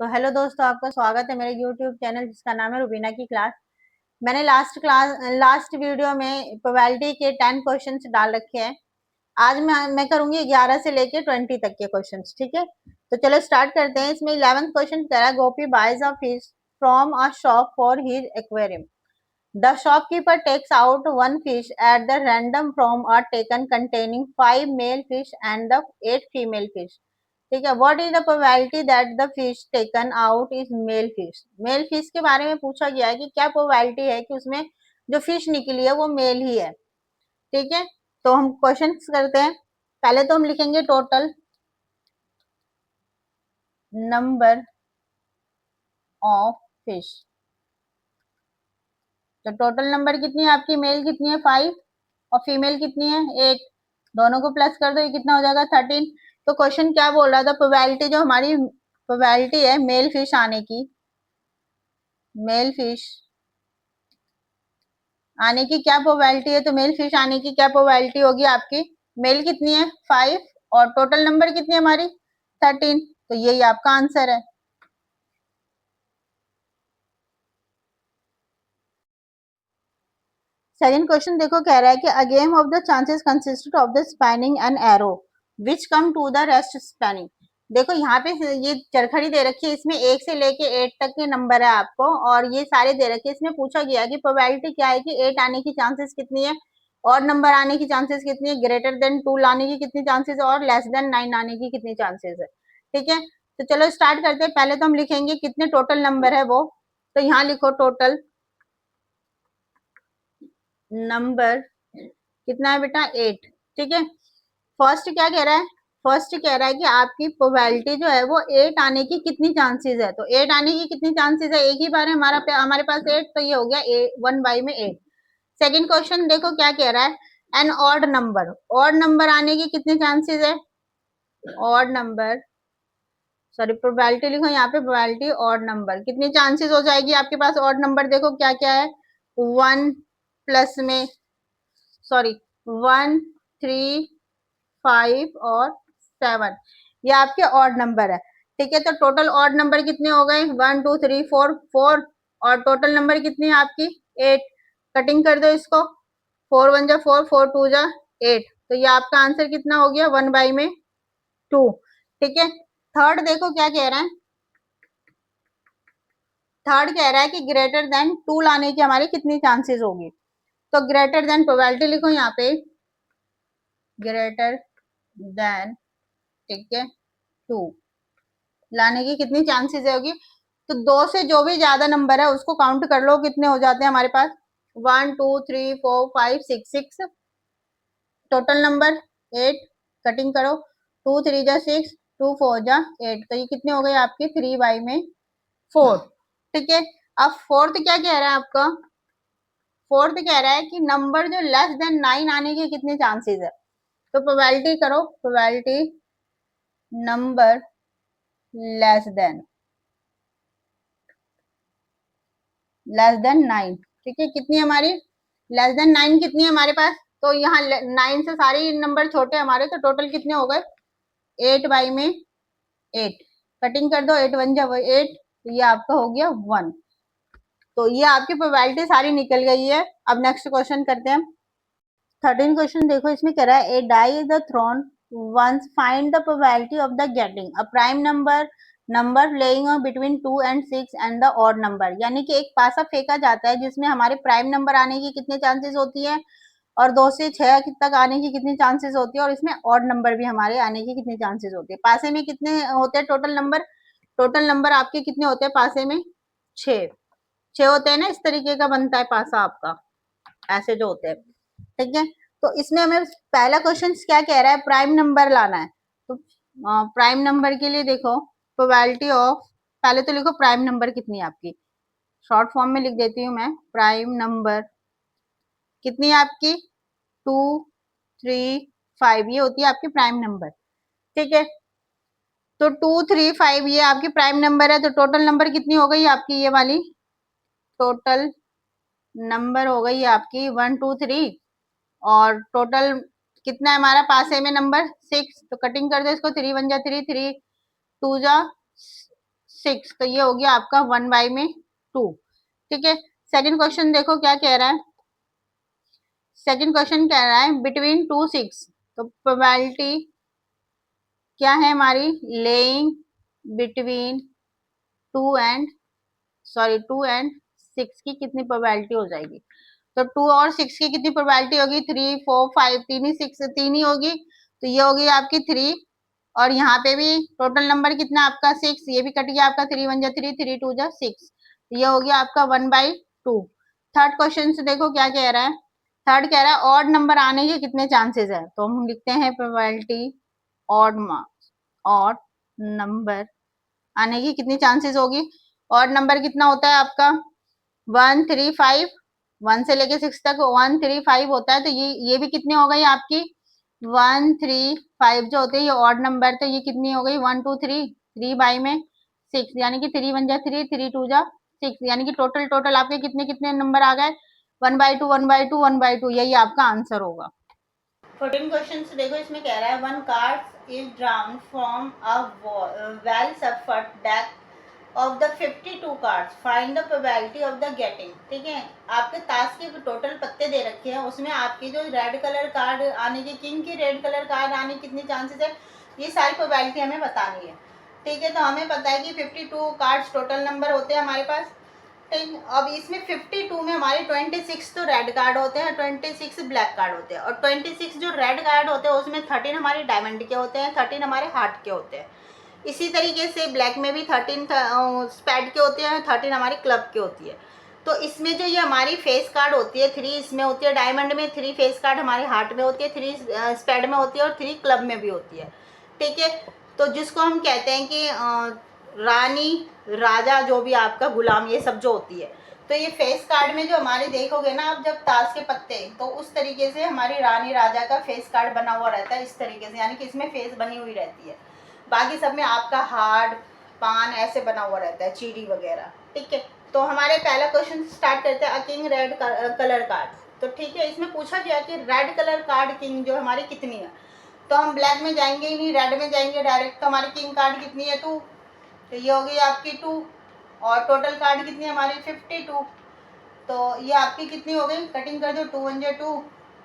तो हेलो दोस्तों, आपका स्वागत है मेरे यूट्यूब चैनल जिसका नाम है रुबीना की क्लास। मैंने लास्ट वीडियो में प्रोबेबिलिटी के 10 क्वेश्चंस डाल रखे हैं। आज मैं करूंगी 11 से लेके 20 तक के क्वेश्चंस। ठीक है, तो चलो स्टार्ट करते हैं। इसमें 11th क्वेश्चन कह रहा है, Gopi buys a fish from a shop for his aquarium. The shopkeeper takes out one fish at the random from a टेकन containing 5 male fish and the 8 female fish. ठीक है, what is the probability that the fish taken out is male fish. Male fish के बारे में पूछा गया है कि क्या प्रोबेबिलिटी है कि उसमें जो फिश निकली है वो मेल ही है। ठीक है, तो हम क्वेश्चन करते हैं। पहले तो हम लिखेंगे टोटल नंबर ऑफ फिश। तो टोटल नंबर कितनी है आपकी, मेल कितनी है 5 और फीमेल कितनी है 8। दोनों को प्लस कर दो, ये कितना हो जाएगा 13। तो क्वेश्चन क्या बोल रहा था, प्रोबेबिलिटी जो हमारी प्रोबेबिलिटी है मेल फिश आने की, मेल फिश आने की क्या प्रोबेबिलिटी है, तो मेल फिश आने की क्या प्रोबेबिलिटी होगी आपकी, मेल कितनी है 5 और टोटल नंबर कितनी है हमारी 13। तो यही आपका आंसर है। सेकंड क्वेश्चन देखो, कह रहा है कि a game of the chances consisted of the spanning an arrow which come to the rest spanning. देखो यहाँ पे ये चरखड़ी दे रखी है, इसमें 1 से लेके 8 तक के नंबर है आपको और ये सारे दे रखे हैं। इसमें पूछा गया कि प्रोबेबिलिटी क्या है कि 8 आने की चांसेस कितनी है और नंबर आने की चांसेस कितनी है, ग्रेटर देन 2 लाने की कितनी चांसेस है और लेस देन 9 आने की कितनी चांसेस है। ठीक है, तो चलो स्टार्ट करते हैं। पहले तो हम लिखेंगे कितने टोटल नंबर है वो। तो यहाँ लिखो टोटल नंबर कितना है बेटा 8। ठीक है, फर्स्ट क्या कह रहा है, फर्स्ट कह रहा है कि आपकी प्रोबेबिलिटी जो है वो 8 आने की कितनी चांसेस है। तो 8 आने की कितनी चांसेस है, एक ही बार है हमारे पास 8, तो ये हो गया 1 बाई में 8। सेकंड क्वेश्चन देखो क्या कह रहा है, an odd number, odd number आने की कितनी चांसेस है, ऑड नंबर सॉरी प्रोबेबिलिटी लिखो यहाँ पे, प्रोबेबिलिटी ऑड नंबर कितनी चांसेस हो जाएगी आपके पास ऑड नंबर। देखो क्या क्या है, 1 प्लस में सॉरी 1 3 5 और 7, ये आपके ऑड नंबर है। ठीक है, तो टोटल ऑड नंबर कितने हो गए 1 2 3 4 4 और टोटल नंबर कितनी है आपकी 8। कटिंग कर दो इसको, 4 1 जा 4 4 2 जा 8। तो ये आपका आंसर कितना हो गया 1 बाई में 2। ठीक है, थर्ड देखो क्या कह रहा है, थर्ड कह रहा है कि ग्रेटर देन 2 लाने की हमारी कितनी चांसेस होगी। तो ग्रेटर देन प्रोबेबिलिटी लिखो यहाँ पे, ग्रेटर देन ठीक है 2 लाने की कितनी चांसेस होगी। तो 2 से जो भी ज्यादा नंबर है उसको काउंट कर लो, कितने हो जाते हैं हमारे पास 1 2 3 4 5 6 6 टोटल नंबर 8। कटिंग करो, 2 3 जा 6 2 4 जा 8, तो ये कितने हो गए आपके 3 बाई में 4। ठीक है, अब फोर्थ क्या कह रहा है आपका, फोर्थ कह रहा है कि नंबर जो लेस देन 9 आने के कितने चांसेस है। तो प्रोबेबिलिटी करो, प्रोबेबिलिटी नंबर लेस देन 9। ठीक है, कितनी हमारी लेस देन 9 कितनी है हमारे पास, तो यहाँ 9 से सारे नंबर छोटे हमारे, तो टोटल कितने हो गए 8 बाई में 8। कटिंग कर दो, 8 1 जा 8, तो ये आपका हो गया 1। तो ये आपकी प्रोबेबिलिटी सारी निकल गई है। अब नेक्स्ट क्वेश्चन करते हैं। 13 क्वेश्चन देखो, इसमें कह रहा है, a die is the thrown once find the probability of the getting a prime number playing between 2 and 6 and the odd number. यानी कि एक पासा फेंका जाता है जिसमें हमारे प्राइम नंबर आने की कितने चांसेस होती है और 2 से 6 तक आने की कितनी चांसेस होती है और इसमें ऑड नंबर भी हमारे आने की कितनी चांसेस होती है। पासे में कितने होते हैं टोटल नंबर, टोटल नंबर आपके कितने होते हैं पासे में 6 6 होते हैं ना, इस तरीके का बनता है पासा आपका, ऐसे जो होते हैं। ठीक है, तो इसमें हमें पहला क्वेश्चन क्या कह रहा है, प्राइम नंबर लाना है। तो प्राइम नंबर के लिए देखो प्रोबेबिलिटी ऑफ, पहले तो लिखो प्राइम नंबर कितनी है आपकी, शॉर्ट फॉर्म में लिख देती हूँ मैं, प्राइम नंबर कितनी है आपकी 2 3 5, ये होती है आपकी प्राइम नंबर। ठीक है, तो 2 3 5 ये आपकी प्राइम नंबर है। तो टोटल नंबर कितनी हो गई आपकी, ये वाली टोटल नंबर हो गई आपकी 1 2 3 और टोटल कितना है हमारा पास है में नंबर 6। तो कटिंग कर दो इसको, 3 1 जा 3 3 2 जा 6, तो ये हो गया आपका 1 में 2। ठीक है, सेकंड क्वेश्चन देखो क्या कह रहा है। सेकंड क्वेश्चन कह रहा है बिटवीन 2 6, तो प्रोबेबिलिटी क्या है हमारी, लेइंग बिटवीन 2 एंड 6 की कितनी प्रोबेबिलिटी हो जाएगी। तो 2 और 6 की कितनी प्रोबेबिलिटी होगी, 3 4 5, तीन ही 6 तीन ही होगी, तो ये होगी आपकी 3। और यहाँ पे भी टोटल नंबर कितना आपका 6, ये भी कट गया आपका, 3 1 जा 3, 3 2 जा 6, तो ये हो गया आपका 1/2। थर्ड क्वेश्चन से देखो क्या कह रहा है। थर्ड कह रहा है ऑड नंबर आने के कितने चांसेस है, तो हम लिखते हैं प्रोबेबिलिटी ऑड ऑड नंबर आने की कितनी चांसेस होगी। ऑड नंबर कितना होता है आपका 1 3 5, 1 से लेके 6 तक 1 3 5 होता है, तो ये भी कितनी हो गई आपकी 1 3 5 जो होते हैं ये ऑड नंबर, तो ये कितनी हो गई 1 2 3, 3 बाई में 6, यानी कि 3 1 जा 3, 3 2 जा 6, यानी कि टोटल टोटल आपके कितने कितने नंबर आ गए 1/2 1/2 1/2, यही आपका आंसर होगा। 14 क्वेश्चन देखो, इसमें कह रहा है one card is drown from a well suffered deck of the 52 cards find the probability of the getting। ठीक है, आपके ताश के टोटल पत्ते दे रखे हैं, उसमें आपके जो रेड कलर कार्ड आने की, किंग की रेड कलर कार्ड आने की कितनी चांसेस है, ये सारी प्रोबेबिलिटी हमें बतानी है। ठीक है, तो हमें पता है कि 52 कार्ड्स टोटल नंबर होते हैं हमारे पास। ठीक, अब इसमें 52 में हमारे 26 तो रेड कार्ड होते हैं, 26 ब्लैक कार्ड होते हैं, और 26 जो रेड कार्ड होते हैं उसमें 13 हमारे डायमंड के होते हैं, 13 हमारे हार्ट के होते हैं। इसी तरीके से ब्लैक में भी 13 स्पैड के होते हैं, 13 हमारी क्लब के होती है। तो इसमें जो ये हमारी फेस कार्ड होती है 3 इसमें होती है डायमंड में, 3 फेस कार्ड हमारे हार्ट में होती है, 3 स्पैड में होती है और 3 क्लब में भी होती है। ठीक है, तो जिसको हम कहते हैं कि रानी राजा जो भी आपका गुलाम ये सब जो होती है, तो ये फेस कार्ड में जो हमारे देखोगे ना आप जब ताश के पत्ते, तो उस तरीके से हमारी रानी राजा का फेस कार्ड बना हुआ रहता है इस तरीके से, यानी कि इसमें फेस बनी हुई रहती है। बाकी सब में आपका हार्ड पान ऐसे बना हुआ रहता है, चीड़ी वगैरह। ठीक है, तो हमारे पहला क्वेश्चन स्टार्ट करते हैं, किंग रेड कलर कार्ड। तो ठीक है, इसमें पूछा गया कि रेड कलर कार्ड किंग जो हमारी कितनी है, तो हम ब्लैक में जाएंगे ही नहीं, रेड में जाएंगे डायरेक्ट। तो हमारी किंग कार्ड कितनी है 2, तो ये हो गई आपकी 2, और टोटल कार्ड कितनी है हमारी 52, तो ये आपकी कितनी हो गई, कटिंग कर दो, 2 1 जा 2,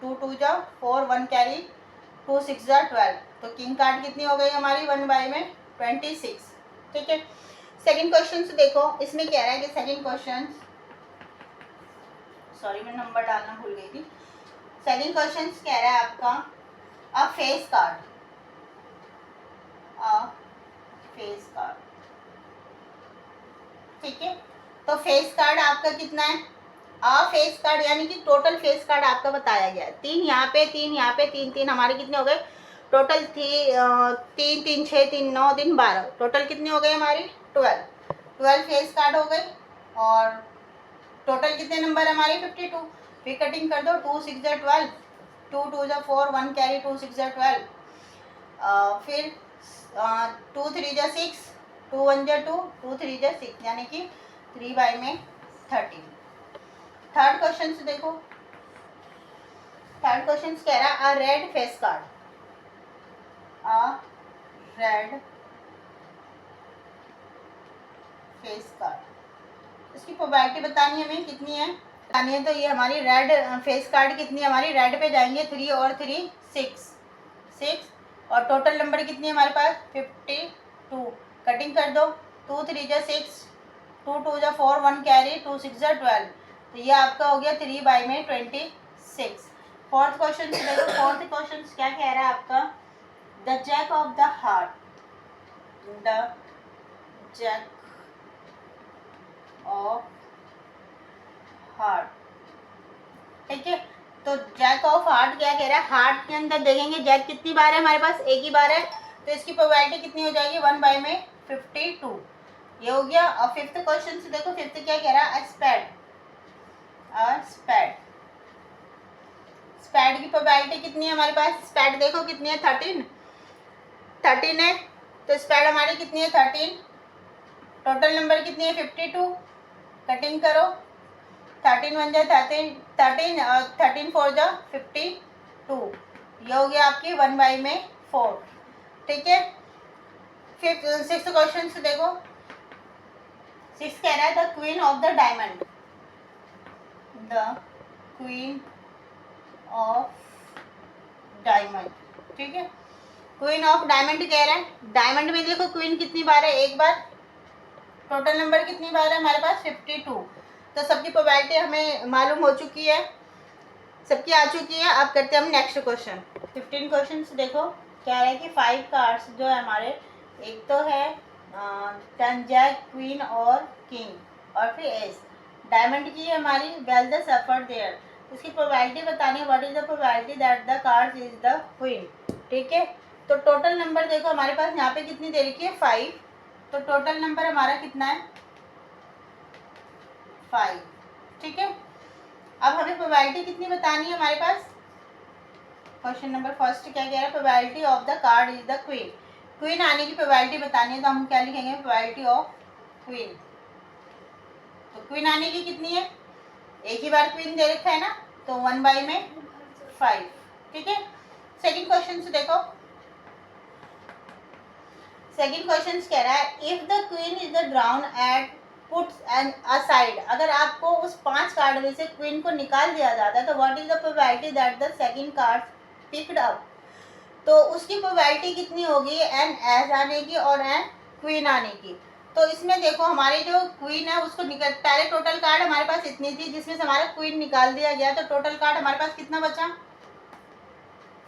2 2 जा 4, 1 कैरी, 2 6 जा 12, तो किंग कार्ड कितनी हो गई हमारी 1 में 26। ठीक है, सेकंड क्वेश्चन से देखो, इसमें कह रहा है कि सेकंड क्वेश्चन, सॉरी मैं नंबर डालना भूल गई थी। सेकंड क्वेश्चन कह रहा है आपका अ फेस कार्ड, अ फेस कार्ड। ठीक है, तो फेस कार्ड आपका कितना है, फेस कार्ड यानी कि टोटल फेस कार्ड आपका बताया गया है, 3 यहाँ पे 3 यहाँ पे 3 3 हमारे कितने हो गए टोटल, 3 3 6 3 9 3 12, टोटल कितनी हो गई हमारी 12 फेस कार्ड हो गई। और टोटल कितने नंबर हमारे 52, फिर कटिंग कर दो, 2 6 जा 12, 2 2 जा 4, 1 कैरी, 2 6 जा 12, फिर 2 3 जा 6, 2 1 जा 2, 2 3 जा 6, यानी कि 3 बाई में 13। थर्ड क्वेश्चन से देखो, थर्ड क्वेश्चन कह रहा है अ रेड फेस कार्ड, अ रेड फेस कार्ड, इसकी प्रोबेबिलिटी बतानी है हमें कितनी है, बतानी है। तो ये हमारी रेड फेस कार्ड कितनी है, हमारी रेड पे जाएंगे 3 और 3 6, और टोटल नंबर कितनी है हमारे पास 52, कटिंग कर दो, 2 3 जा 6, 2 2 जा 4, 1 कैरी, 2 6 जा 12, तो ये आपका हो गया 3 बाई में 26। फोर्थ क्वेश्चन देखो, फोर्थ क्वेश्चन क्या कह रहा है आपका, the jack of the heart, the jack of heart. ठीक है, तो जैक ऑफ हार्ट क्या कह रहा है, हार्ट के अंदर देखेंगे जैक कितनी बार है हमारे पास, एक ही बार है, तो इसकी प्रोबेबिलिटी कितनी हो जाएगी 1 बाई में 52, ये हो गया। और फिफ्थ क्वेश्चन से देखो, फिफ्थ क्या कह रहा है, स्पैड, स्पैड, स्पैड की प्रोबेबिलिटी कितनी है हमारे पास, स्पैड देखो कितनी है 13 है, तो स्पैड हमारी कितनी है 13, टोटल नंबर कितनी है 52, कटिंग करो, 13 1 जा 13, 13 4 जा 52, ये हो गया आपकी 1 बाई में 4। ठीक है, फिफ्थ सिक्स्थ क्वेश्चन से देखो, 6 कह रहा है the queen of the diamond, the queen of diamond, ठीक है। क्वीन ऑफ डायमंड कह रहा है, डायमंड में देखो क्वीन कितनी बार है, एक बार, टोटल नंबर कितनी बार है हमारे पास 52। तो सबकी प्रोबेबिलिटी हमें मालूम हो चुकी है, सबकी आ चुकी है। अब करते हैं हम नेक्स्ट क्वेश्चन। 15 क्वेश्चन देखो, कह रहा है कि 5 कार्ड्स जो है हमारे, एक तो है 10 जैक, क्वीन और किंग, और फिर एस, डायमंड की है हमारी, वेल द सफर देयर, इसकी प्रोबेबिलिटी बतानी है, what is the probability that the cards is the queen, ठीक है। तो टोटल नंबर देखो हमारे पास यहाँ पे कितनी दे रखी है 5, तो टोटल नंबर हमारा कितना है 5, ठीक है। अब हमें प्रोबेबिलिटी कितनी बतानी है हमारे पास, क्वेश्चन नंबर फर्स्ट क्या कह रहा है, probability of the card is the queen, queen आने की प्रोबेबिलिटी बतानी है, तो हम क्या लिखेंगे, प्रोबेबिलिटी ऑफ क्वीन। तो क्वीन आने की कितनी है, एक ही बार क्वीन दे रखा है ना, तो 1/5, ठीक है। सेकंड क्वेश्चन से देखो, सेकंड क्वेश्चन कह रहा है if the queen is the drown at puts and aside, अगर आपको उस 5 कार्ड में से क्वीन को निकाल दिया जाता है, तो what is the probability that the second card picked up, तो उसकी प्रोबेबिलिटी कितनी होगी, एन एस आने की और एन क्वीन आने की। तो इसमें देखो हमारी जो क्वीन है उसको निकल, पहले टोटल कार्ड हमारे पास इतनी थी जिसमें से हमारा क्वीन निकाल दिया गया, तो टोटल कार्ड हमारे पास कितना बचा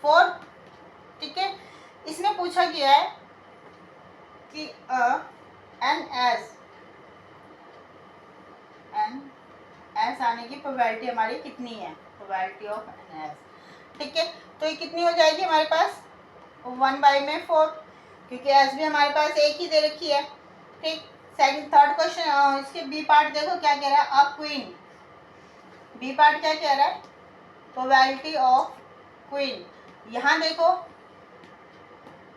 4, ठीक है। इसमें पूछा गया है कि एन एस आने की प्रोबेबिलिटी हमारी कितनी है, प्रोबेबिलिटी ऑफ एन एस, ठीक है। तो ये कितनी हो जाएगी हमारे पास 1/4, क्योंकि एस भी हमारे पास एक ही दे रखी है, ठीक। सेकंड थर्ड क्वेश्चन, इसके बी पार्ट देखो क्या कह रहा है, अ क्वीन, बी पार्ट क्या कह रहा है, प्रोबेबिलिटी ऑफ क्वीन, यहाँ देखो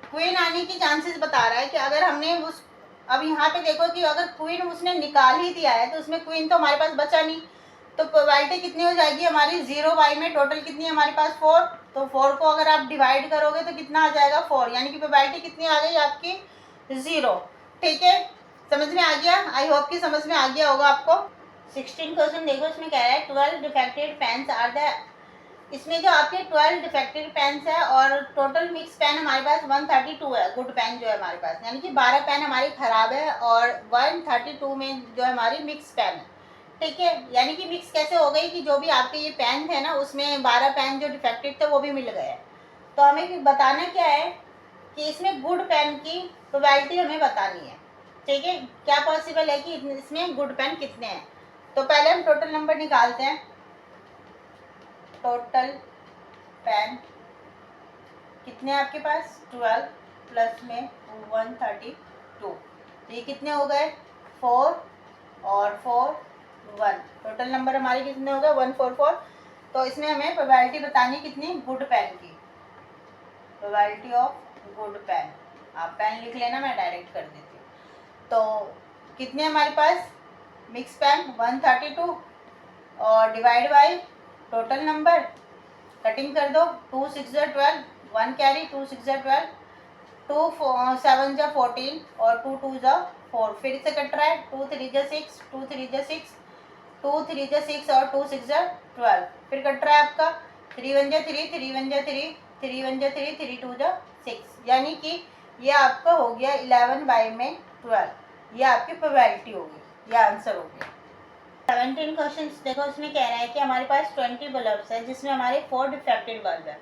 क्वीन आने की चांसेस बता रहा है कि अगर हमने उस, अब यहाँ पे देखो कि अगर क्वीन उसने निकाल ही दिया है तो उसमें क्वीन तो हमारे पास बचा नहीं, तो प्रोबेबिलिटी कितनी हो जाएगी हमारी 0/, में टोटल कितनी है हमारे पास 4, तो 4 को अगर आप डिवाइड करोगे तो कितना आ जाएगा 4, यानी कि प्रोबेबिलिटी कितनी आ गई आपकी 0, ठीक है। समझ में आ गया, आई होप कि समझ में आ गया होगा आपको। 16 क्वेश्चन देखो, इसमें कह रहा है 12 डिफेक्टेड पेन्स आर द, इसमें जो आपके 12 डिफेक्टेड पेन्स है और टोटल मिक्स पेन हमारे पास 132 है, गुड पेन जो है हमारे पास, यानी कि 12 पेन हमारी खराब है और 132 में जो है हमारी मिक्स पेन है, ठीक है। यानी कि मिक्स कैसे हो गई कि जो भी आपके ये पेन थे ना उसमें 12 पेन जो डिफेक्टेड थे वो भी मिल गए। तो हमें बताना क्या है कि इसमें गुड पेन की प्रोबेबिलिटी हमें बतानी है, ठीक है। क्या पॉसिबल है कि इसमें गुड पेन कितने हैं, तो पहले हम टोटल नंबर निकालते हैं, टोटल पेन कितने हैं आपके पास 12 प्लस में 132, तो ये कितने हो गए 4 और 4 1, टोटल नंबर हमारे कितने हो गए 144। तो इसमें हमें प्रोबेबिलिटी बतानी कितनी गुड पेन की, प्रोबेबिलिटी ऑफ गुड पेन, आप पेन लिख लेना मैं डायरेक्ट कर देती हूँ। तो कितने हमारे पास मिक्स पेन 132 और divide by total number, cutting कर दो, 2 6 12, 1 कैरी, 2 6 12, 2 7 14 और 2 2 4, फिर से कट रहा है, 2 3 6, 2 3 6, 2 3 6 और 2 6 12, फिर कट रहा है आपका 3 1 3, 3 1 3, 3 1 3, 3 2 6, यानी कि ये आपका हो गया 11/12, ये आपकी प्रोबेबिलिटी होगी, ये आंसर हो गया। 17 क्वेश्चन देखो, उसमें कह रहा है कि हमारे पास 20 बल्ब्स है जिसमें हमारे 4 डिफेक्टेड बल्ब है,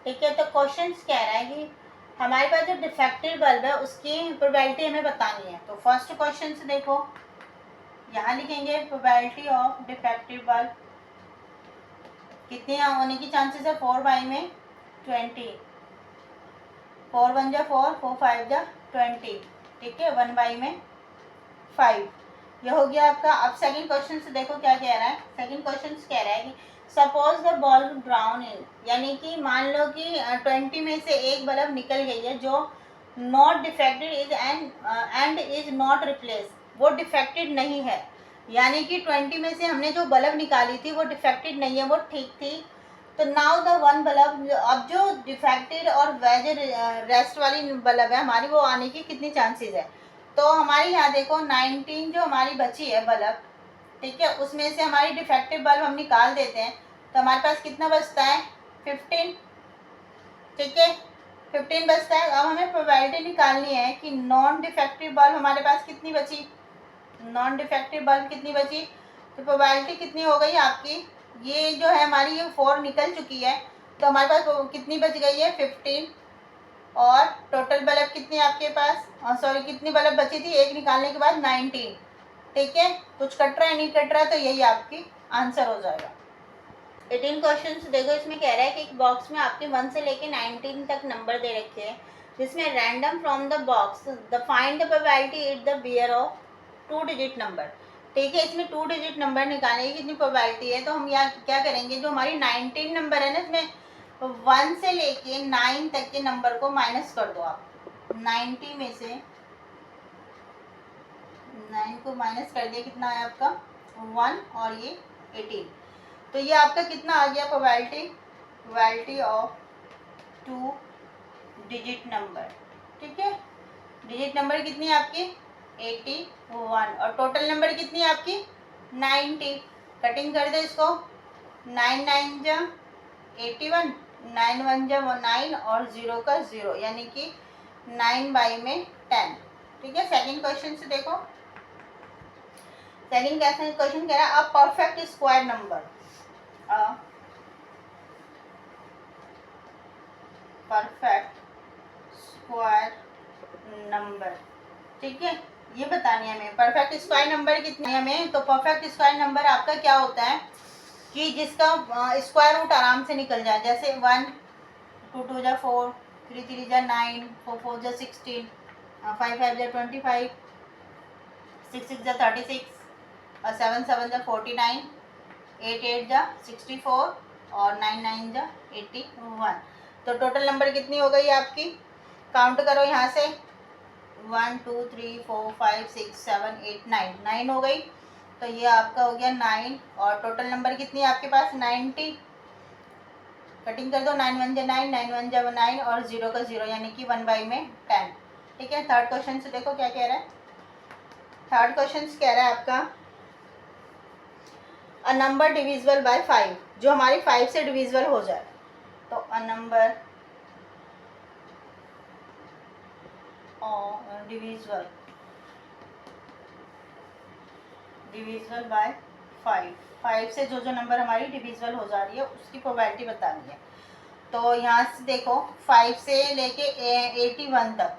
ठीक है। तो क्वेश्चन कह रहा है कि हमारे पास जो डिफेक्टेड बल्ब है उसकी प्रोबेबिलिटी हमें बतानी है। तो फर्स्ट क्वेश्चन से देखो, यहाँ लिखेंगे प्रोबेबिलिटी ऑफ डिफेक्टेड बल्ब कितनी होने की चांसेस है 4/20, 4 1 4, 4 5 20, ठीक है, 1/5, ये हो गया आपका। अब सेकंड क्वेश्चन से देखो क्या कह रहा है, सेकंड क्वेश्चन कह रहा है कि सपोज द बल्ब ब्राउन इन, यानी कि मान लो कि 20 में से एक बल्ब निकल गई है जो not defected is and is not replace, वो डिफेक्टेड नहीं है, यानी कि 20 में से हमने जो बल्ब निकाली थी वो डिफेक्टेड नहीं है, वो ठीक थी। तो नाउ द वन बल्ब, अब जो डिफेक्टेड और वेज रेस्ट वाली बल्ब है हमारी वो आने की कितनी चांसेस है, तो हमारे यहाँ देखो 19 जो हमारी बची है बल्ब, ठीक है, उसमें से हमारी डिफेक्टिव बल्ब हम निकाल देते हैं, तो हमारे पास कितना बचता है 15, ठीक है 15 बचता है। अब हमें प्रोबेबिलिटी निकालनी है कि नॉन डिफेक्टिव बल्ब हमारे पास कितनी बची, नॉन डिफेक्टिव बल्ब कितनी बची, तो प्रोबेबिलिटी कितनी हो गई आपकी, ये जो है हमारी ये 4 निकल चुकी है, तो हमारे पास कितनी बच गई है 15, और टोटल बल्ब कितनी आपके पास, सॉरी कितनी बल्ब बची थी, एक निकालने के बाद 19, ठीक है, कुछ कट रहा है नहीं कट रहा, तो यही आपकी आंसर हो जाएगा। 18 क्वेश्चन देखो, इसमें कह रहा है कि एक बॉक्स में आपके 1 से लेके 19 तक नंबर दे रखे हैं, जिसमें random from the box the find the probability it the bear of 2 digit number, ठीक है, इसमें 2 डिजिट नंबर निकालने की कितनी प्रोबेबिलिटी है, तो हम यहाँ क्या करेंगे, जो हमारी 19 नंबर है ना, इसमें 1 से लेके 9 तक के नंबर को माइनस कर दो आप, 90 में से 9 को माइनस कर दिया, कितना है आपका 1 और ये 18, तो ये आपका कितना आ गया प्रोबेबिलिटी ऑफ 2 डिजिट नंबर, ठीक है, डिजिट नंबर कितनी है आपकी 81, और टोटल नंबर कितनी है आपकी 90, कटिंग कर दो इसको, 9 9 जा 81, 9 1 जा 9 और 0 का 0, यानी कि 9/10, ठीक है। सेकंड क्वेश्चन से देखो, सेकंड क्वेश्चन कह रहा है a perfect square number, perfect square number, ठीक है, ये बतानी है हमें परफेक्ट स्क्वायर नंबर कितनी है हमें, तो परफेक्ट स्क्वायर नंबर आपका क्या होता है कि जिसका स्क्वायर रूट आराम से निकल जाए, जैसे 1 2 2 जा 4, 3 3 जा 9, 4 4 जा 16, 5 5 जा 25, 6 6 जा 36, और 7 7 जा 49, 8 8 जा 64, और 9 9 जा 81, तो टोटल नंबर कितनी हो गई आपकी, काउंट करो यहाँ से, 1 2 3 4 5 6 7 8 9, 9 हो गई, तो ये आपका हो गया 9, और टोटल नंबर कितनी है आपके पास 90, कटिंग कर दो, 9 1 जा 9, 9 1 जा 9, और 0 का 0, यानी कि 1/10, ठीक है। थर्ड क्वेश्चन से देखो क्या कह रहा है, थर्ड क्वेश्चन कह रहा है आपका अ नंबर डिविजिबल बाय 5, जो हमारी 5 से डिविजिबल हो जाए, तो अ नंबर डिविजिबल बाय 5 से जो नंबर हमारी डिविजिबल हो जा रही है उसकी प्रोबेबिलिटी बतानी है, तो यहाँ से देखो 5 से लेके 81 तक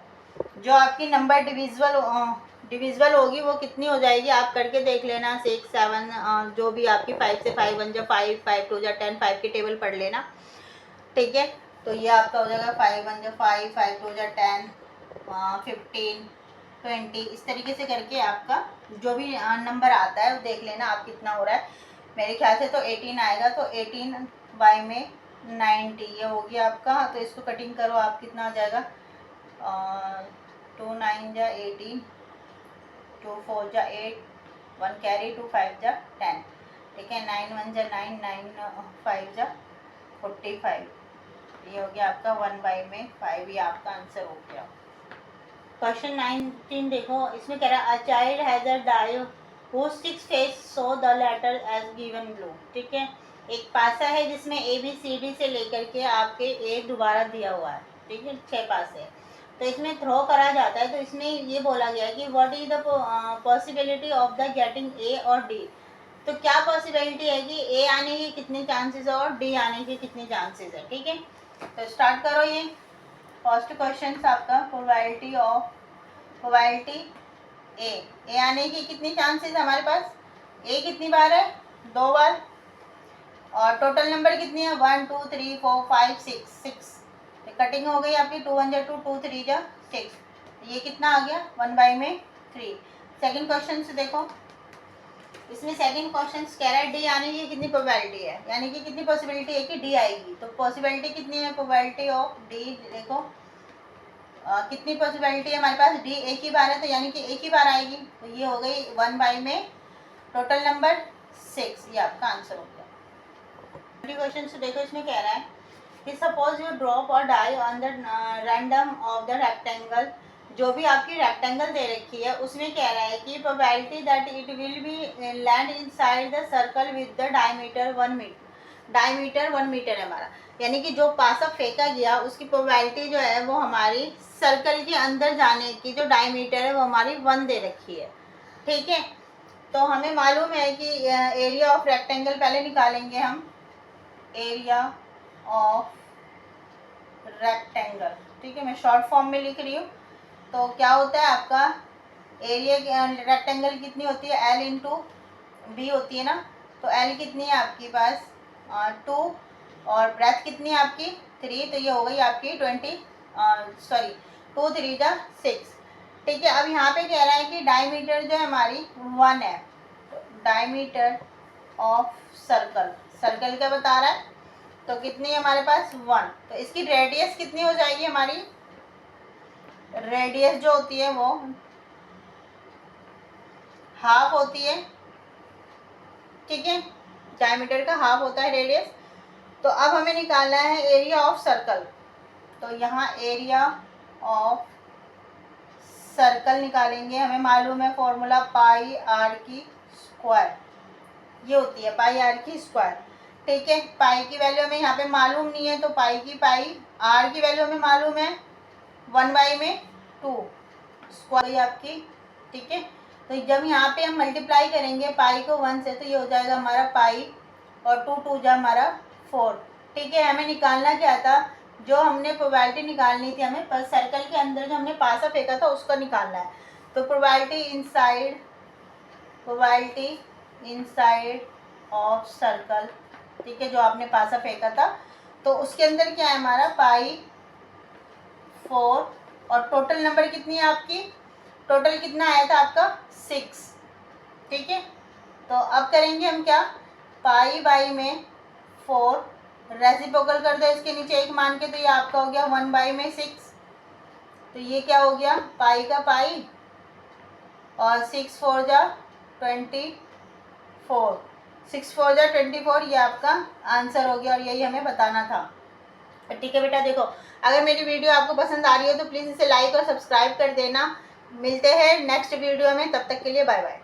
जो आपकी नंबर डिविजिबल होगी वो कितनी हो जाएगी, आप करके देख लेना, 6 7 जो भी आपकी 5 से 5 1 जा 5 5 2 जा 10, 5 की टेबल पढ़ लेना, ठीक है, तो ये आपका हो जाएगा 5 1 जा 5 5 2 जा 10, 15 20, इस तरीके से करके आपका जो भी नंबर आता है वो देख लेना आप कितना हो रहा है, मेरे ख्याल से तो 18 आएगा, तो 18/90 ये हो गया आपका, तो इसको कटिंग करो आप, कितना आ जाएगा 2 9 जा 18, 2 4 जा 8, 1 कैरी 2 5 जा 10, ठीक है, 9 1 जा 9, 9 5 जा 45, ये हो गया आपका 1/5, ये आपका आंसर हो गया। क्वेश्चन 19 देखो, इसमें कह रहा है a child has a die who 6 face so the letter as given blue, ठीक है, एक पासा है जिसमें ABCD से लेकर के आपके ए दोबारा दिया हुआ है, ठीक है, 6 पासे, तो इसमें थ्रो करा जाता है, तो इसमें ये बोला गया है कि what is the possibility of the getting a और डी, तो क्या पॉसिबिलिटी है कि ए आने के कितने चांसेस है और डी आने के कितने चांसेस है, ठीक है, तो स्टार्ट करो। ये फर्स्ट क्वेश्चन आपका प्रोबेबिलिटी ए आने की कितनी चांसेस हमारे पास, ए कितनी बार है 2 बार, और टोटल नंबर कितनी है 1 2 3 4 5 6, कटिंग हो गई आपकी, 2 1 जा 2, 2 3 जा 6, ये कितना आ गया 1/3। सेकंड क्वेश्चन से देखो, इसमें सेकंड क्वेश्चन कह रहा है डी आने की कितनी प्रोबेबिलिटी है, यानी कि कितनी पॉसिबिलिटी है कि डी आएगी, तो पॉसिबिलिटी कितनी है प्रोबेबिलिटी ऑफ डी, देखो कितनी पॉसिबिलिटी है हमारे पास, डी एक ही बार है, तो यानी कि एक ही बार आएगी, तो ये हो गई 1 में टोटल नंबर 6, ये आपका आंसर हो गया। क्वेश्चन से देखो, इसमें कह रहा है कि सपोज यू ड्रॉप और die on the random of the rectangle जो भी आपकी रेक्टेंगल दे रखी है उसमें कह रहा है कि probability that it will be land inside the circle with the diameter 1 metre, diameter 1 metre है हमारा, यानी कि जो पासा फेंका गया उसकी प्रोबेबिलिटी जो है वो हमारी सर्कल के अंदर जाने की जो डायमीटर है वो हमारी 1 दे रखी है। ठीक है, तो हमें मालूम है कि एरिया ऑफ रेक्टेंगल पहले निकालेंगे हम, एरिया ऑफ रेक्टेंगल। ठीक है, मैं शॉर्ट फॉर्म में लिख रही हूँ। तो क्या होता है आपका एरिया रेक्टेंगल कितनी होती है, एल इंटू बी होती है ना। तो एल कितनी है आपके पास 2 और ब्रेथ कितनी है आपकी 3, तो ये हो गई आपकी 2 3 जा 6। ठीक है, अब यहाँ पे कह रहा है कि डायमीटर जो है हमारी 1 है, तो डायमीटर ऑफ सर्कल, सर्कल क्या बता रहा है, तो कितनी है हमारे पास 1, तो इसकी रेडियस कितनी हो जाएगी हमारी, रेडियस जो होती है वो हाफ होती है। ठीक है, डायमीटर का हाफ होता है रेडियस। तो अब हमें निकालना है एरिया ऑफ सर्कल, तो यहाँ एरिया ऑफ सर्कल निकालेंगे, हमें मालूम है फॉर्मूला पाई आर की स्क्वायर, ये होती है पाई आर की स्क्वायर। ठीक है, पाई की वैल्यू हमें यहाँ पे मालूम नहीं है, तो पाई आर की वैल्यू हमें मालूम है 1 में 2 स्क्वायर आपकी। ठीक है, तो जब यहाँ पे हम मल्टीप्लाई करेंगे पाई को 1 से, तो ये हो जाएगा हमारा पाई और 2 2 जा हमारा 4। ठीक है, हमें निकालना क्या था, जो हमने प्रोबेबिलिटी निकालनी थी हमें, पर सर्कल के अंदर जो हमने पासा फेंका था उसका निकालना है। तो प्रोबेबिलिटी इनसाइड ऑफ सर्कल, ठीक है, जो आपने पासा फेंका था, तो उसके अंदर क्या है हमारा पाई 4 और टोटल नंबर कितनी है आपकी, टोटल कितना आया था आपका 6। ठीक है, तो अब करेंगे हम क्या, पाई बाई में 4 रेसिप्रोकल कर दो इसके नीचे 1 मान के, तो ये आपका हो गया 1 बाई में 6, तो ये क्या हो गया पाई का पाई और 6 4 जा 24, 6 4 जा 24, ये आपका आंसर हो गया और यही हमें बताना था। ठीक है बेटा, देखो अगर मेरी वीडियो आपको पसंद आ रही है तो प्लीज़ इसे लाइक और सब्सक्राइब कर देना। मिलते हैं नेक्स्ट वीडियो में, तब तक के लिए बाय बाय।